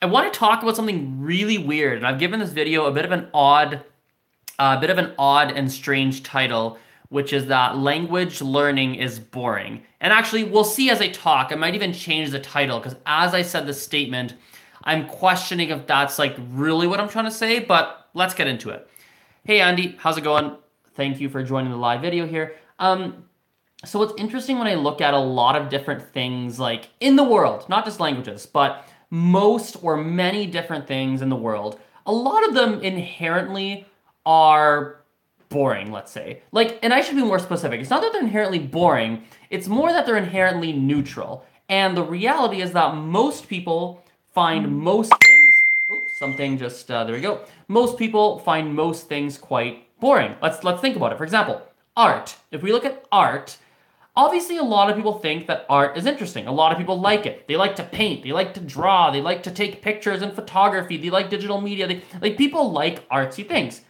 I want to talk about something really weird, and I've given this video a bit of an odd and strange title, which is that language learning is boring. And actually, we'll see as I talk. I might even change the title because as I said this statement, I'm questioning if that's like really what I'm trying to say, but let's get into it. Hey Andy, how's it going? Thank you for joining the live video here. So it's interesting when I look at a lot of different things like in the world, not just languages, but most or many different things in the world. A lot of them inherently are boring, let's say. Like, and I should be more specific. It's not that they're inherently boring, it's more that they're inherently neutral. And the reality is that most people find most things. Oops, something just there we go. Most people find most things quite boring. Let's think about it. For example, art. If we look at art, obviously a lot of people think that art is interesting. A lot of people like it. They like to paint, they like to draw, they like to take pictures and photography, they like digital media. Like people like artsy things.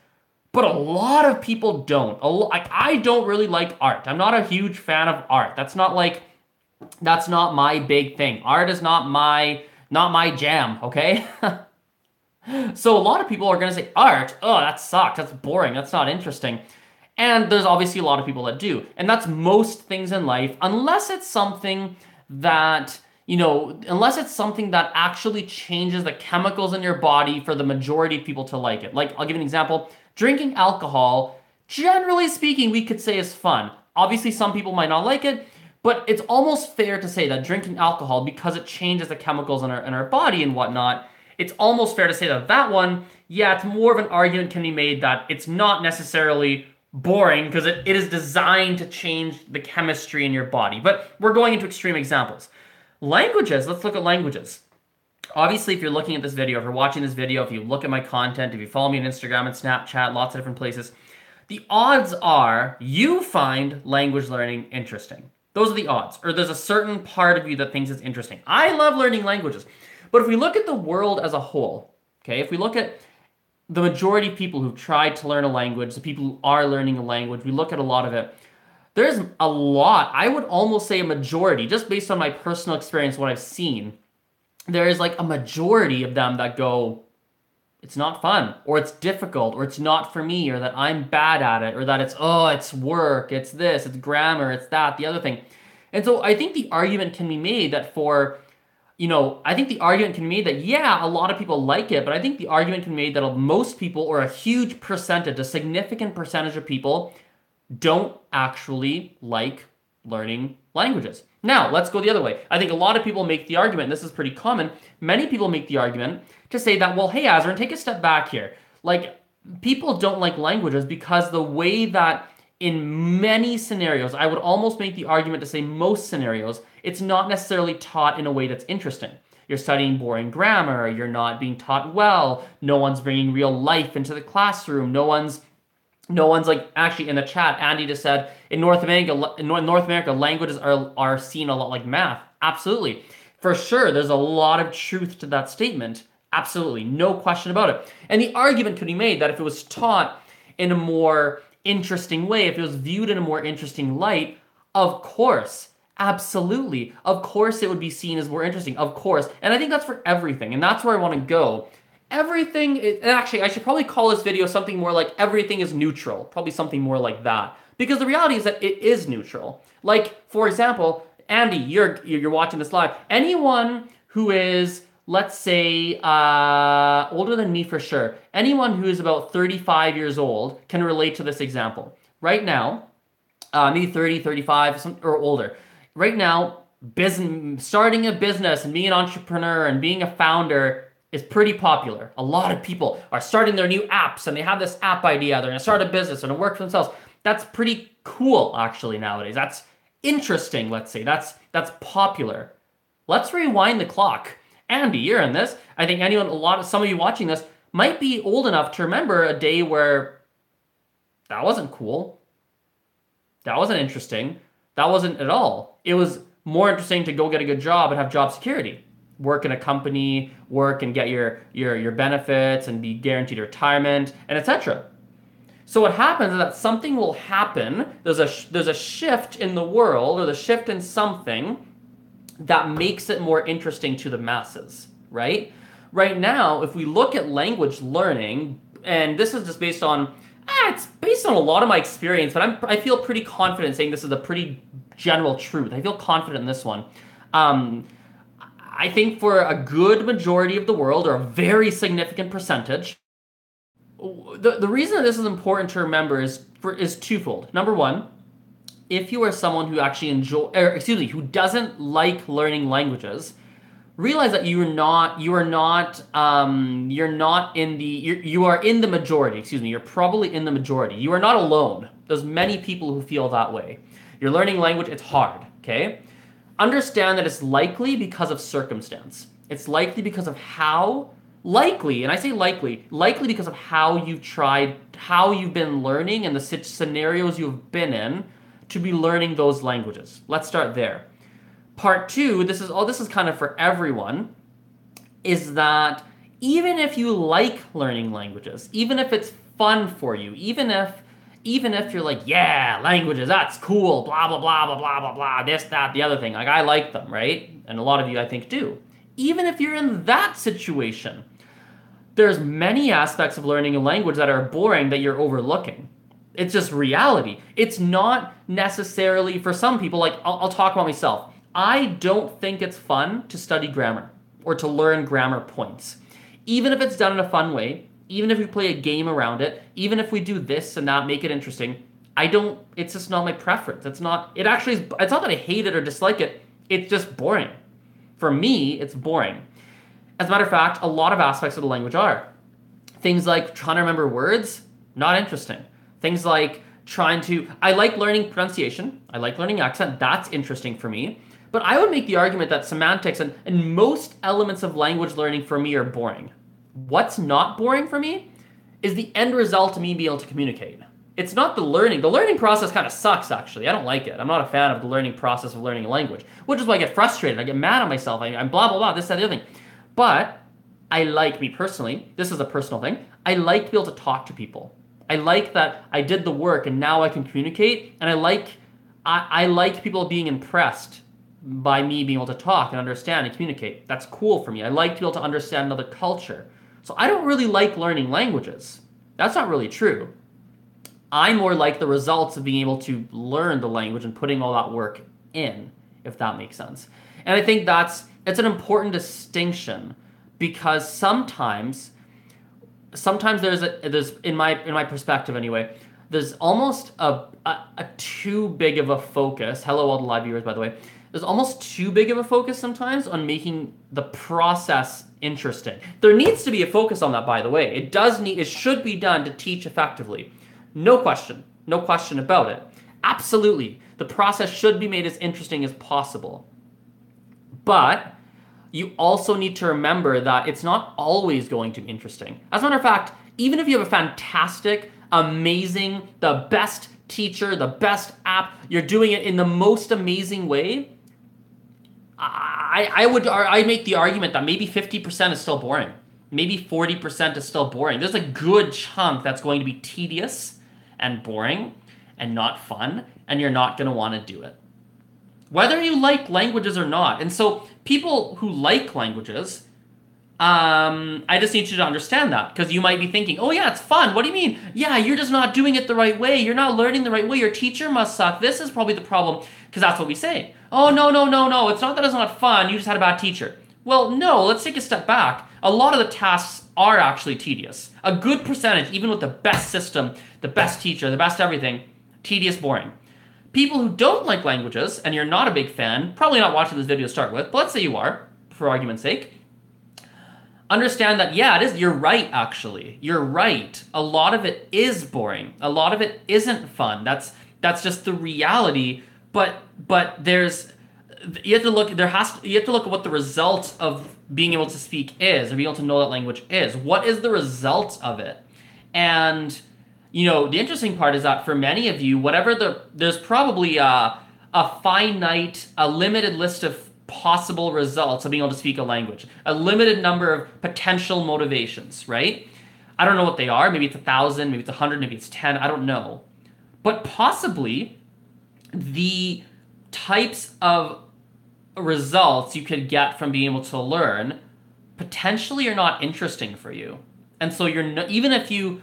But a lot of people don't. I don't really like art. I'm not a huge fan of art. That's not my big thing. Art is not my jam, okay? So a lot of people are going to say art, oh, that sucks. That's boring. That's not interesting. And there's obviously a lot of people that do. And that's most things in life, unless it's something that, unless it's something that actually changes the chemicals in your body for the majority of people to like it. Like, I'll give you an example. Drinking alcohol, generally speaking, we could say is fun. Obviously, some people might not like it, but it's almost fair to say that drinking alcohol, because it changes the chemicals in our body and whatnot, it's almost fair to say that one, yeah, it's more of an argument can be made that it's not necessarily boring because it is designed to change the chemistry in your body. But we're going into extreme examples. Languages, let's look at languages. Obviously, if you're looking at this video, if you're watching this video, if you look at my content, if you follow me on Instagram and Snapchat, lots of different places, the odds are you find language learning interesting. Those are the odds. Or there's a certain part of you that thinks it's interesting. I love learning languages. But if we look at the world as a whole, okay, if we look at the majority of people who've tried to learn a language, the people who are learning a language, we look at a lot of it. There's a lot, I would almost say a majority, just based on my personal experience, what I've seen, there is like a majority of them that go, it's not fun, or it's difficult, or it's not for me, or that I'm bad at it, or that it's work, it's this, it's grammar, it's that, the other thing. And so I think the argument can be made that yeah, a lot of people like it, but I think the argument can be made that most people, or a huge percentage, a significant percentage of people, don't actually like learning languages. Now, let's go the other way. I think a lot of people make the argument, and this is pretty common, many people make the argument to say that, well, hey, Azren, take a step back here. Like, people don't like languages because the way that in many scenarios, I would almost make the argument to say most scenarios, it's not necessarily taught in a way that's interesting. You're studying boring grammar, you're not being taught well, no one's bringing real life into the classroom, no one's like, actually in the chat, Andy just said, in North America, languages are seen a lot like math. Absolutely. For sure, there's a lot of truth to that statement. Absolutely, no question about it. And the argument could be made that if it was taught in a more interesting way, if it was viewed in a more interesting light, of course, absolutely, of course it would be seen as more interesting, of course. And I think that's for everything, and that's where I want to go. Everything, and actually, I should probably call this video something more like everything is neutral, probably something more like that. Because the reality is that it is neutral. Like, for example, Andy, you're watching this live. Anyone who is, let's say, older than me for sure, anyone who is about 35 years old can relate to this example. Right now, maybe 30, 35, or older. Right now, starting a business and being an entrepreneur and being a founder is pretty popular. A lot of people are starting their new apps and they have this app idea. They're going to start a business and work for themselves. That's pretty cool, actually, nowadays. That's interesting, let's say. That's popular. Let's rewind the clock. Andy, you're in this. I think some of you watching this might be old enough to remember a day where that wasn't cool. That wasn't interesting. That wasn't at all. It was more interesting to go get a good job and have job security. Work in a company, work and get your benefits and be guaranteed retirement, and etc. So what happens is that something will happen. There's a shift in the world, or the shift in something that makes it more interesting to the masses, right? right now, if we look at language learning, and this is just based on, it's based on a lot of my experience, but I feel pretty confident saying this is a pretty general truth. I feel confident in this one. I think for a good majority of the world, or a very significant percentage, the reason that this is important to remember is twofold. Number one, if you are someone who actually who doesn't like learning languages, realize that you are in the majority. Excuse me, you're probably in the majority. You are not alone. There's many people who feel that way. You're learning language, it's hard, okay? Understand that it's likely because of circumstance. It's likely because of and I say likely because of how you've been learning and the scenarios you've been in to be learning those languages. Let's start there. Part two, this is kind of for everyone, is that even if you like learning languages, even if it's fun for you, even if you're like, yeah, languages, that's cool, blah, blah, blah, blah, blah, blah, blah, this, that, the other thing, like I like them, right? And a lot of you, I think, do. Even if you're in that situation, there's many aspects of learning a language that are boring that you're overlooking. It's just reality. It's not necessarily, for some people, like I'll talk about myself. I don't think it's fun to study grammar or to learn grammar points. Even if it's done in a fun way, even if we play a game around it, even if we do this and that, make it interesting, it's just not my preference. It's not that I hate it or dislike it, it's just boring. For me, it's boring. As a matter of fact, a lot of aspects of the language are. Things like trying to remember words, not interesting. Things like I like learning pronunciation, I like learning accent, that's interesting for me. But I would make the argument that semantics and most elements of language learning for me are boring. What's not boring for me is the end result of me being able to communicate. It's not the learning. The learning process kind of sucks, actually. I don't like it. I'm not a fan of the learning process of learning a language, which is why I get frustrated. I get mad at myself. I'm blah, blah, blah, this, that, the other thing. But I like, me personally, this is a personal thing, I like to be able to talk to people. I like that I did the work and now I can communicate, and I like people being impressed by me being able to talk and understand and communicate. That's cool for me. I like to be able to understand another culture. So I don't really like learning languages. That's not really true. I more like the results of being able to learn the language and putting all that work in, if that makes sense. And I think it's an important distinction, because sometimes there's in my perspective anyway, there's almost a too big of a focus. Hello all the live viewers, by the way. There's almost too big of a focus sometimes on making the process interesting. There needs to be a focus on that, by the way. It should be done to teach effectively. No question about it. Absolutely. The process should be made as interesting as possible. But you also need to remember that it's not always going to be interesting. As a matter of fact, even if you have a fantastic, amazing, the best teacher, the best app, you're doing it in the most amazing way, I make the argument that maybe 50% is still boring. Maybe 40% is still boring. There's a good chunk that's going to be tedious and boring and not fun, and you're not going to want to do it. Whether you like languages or not. And so people who like languages, I just need you to understand that, because you might be thinking, oh yeah, it's fun. What do you mean? Yeah, you're just not doing it the right way. You're not learning the right way. Your teacher must suck. This is probably the problem, because that's what we say. Oh, no. It's not that it's not fun. You just had a bad teacher. Well, no, let's take a step back. A lot of the tasks are actually tedious. A good percentage, even with the best system, the best teacher, the best everything, tedious, boring. People who don't like languages, and you're not a big fan, probably not watching this video to start with, but let's say you are, for argument's sake, understand that, yeah, it is. You're right, actually. You're right. A lot of it is boring. A lot of it isn't fun. That's just the reality. But you have to look at what the result of being able to speak is, or being able to know that language is. What is the result of it? And the interesting part is that for many of you, there's probably a limited list of possible results of being able to speak a language, a limited number of potential motivations, right? I don't know what they are. Maybe it's 1,000, maybe it's 100, maybe it's 10. I don't know. But possibly the types of results you could get from being able to learn potentially are not interesting for you. And so you're no, even if you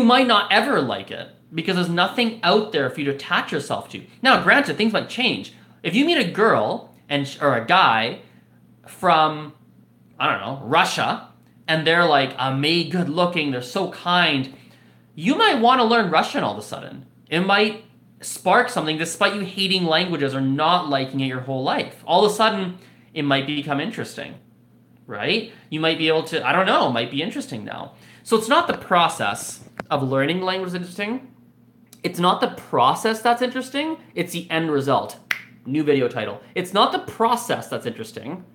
might not ever like it because there's nothing out there for you to attach yourself to. Now, granted, things might change. If you meet a girl or a guy from, I don't know, Russia, and they're like good looking, they're so kind, you might want to learn Russian all of a sudden. It might spark something despite you hating languages or not liking it your whole life. All of a sudden, it might become interesting, right? You might be able to, I don't know, it might be interesting now. So it's not the process of learning language that's interesting. It's not the process that's interesting. It's the end result. New video title. It's not the process that's interesting.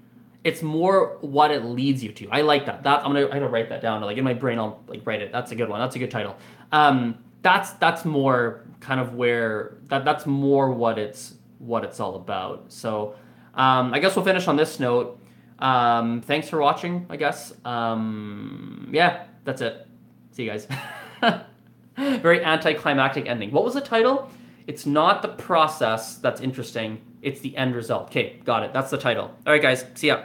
It's more what it leads you to. I like that. I gotta write that down. Like in my brain, I'll like write it. That's a good one. That's a good title. That's more kind of where that's more what it's all about. So I guess we'll finish on this note. Thanks for watching, I guess. Yeah, that's it. See you guys. Very anticlimactic ending. What was the title? It's not the process that's interesting. It's the end result. Okay, got it. That's the title. All right, guys. See ya.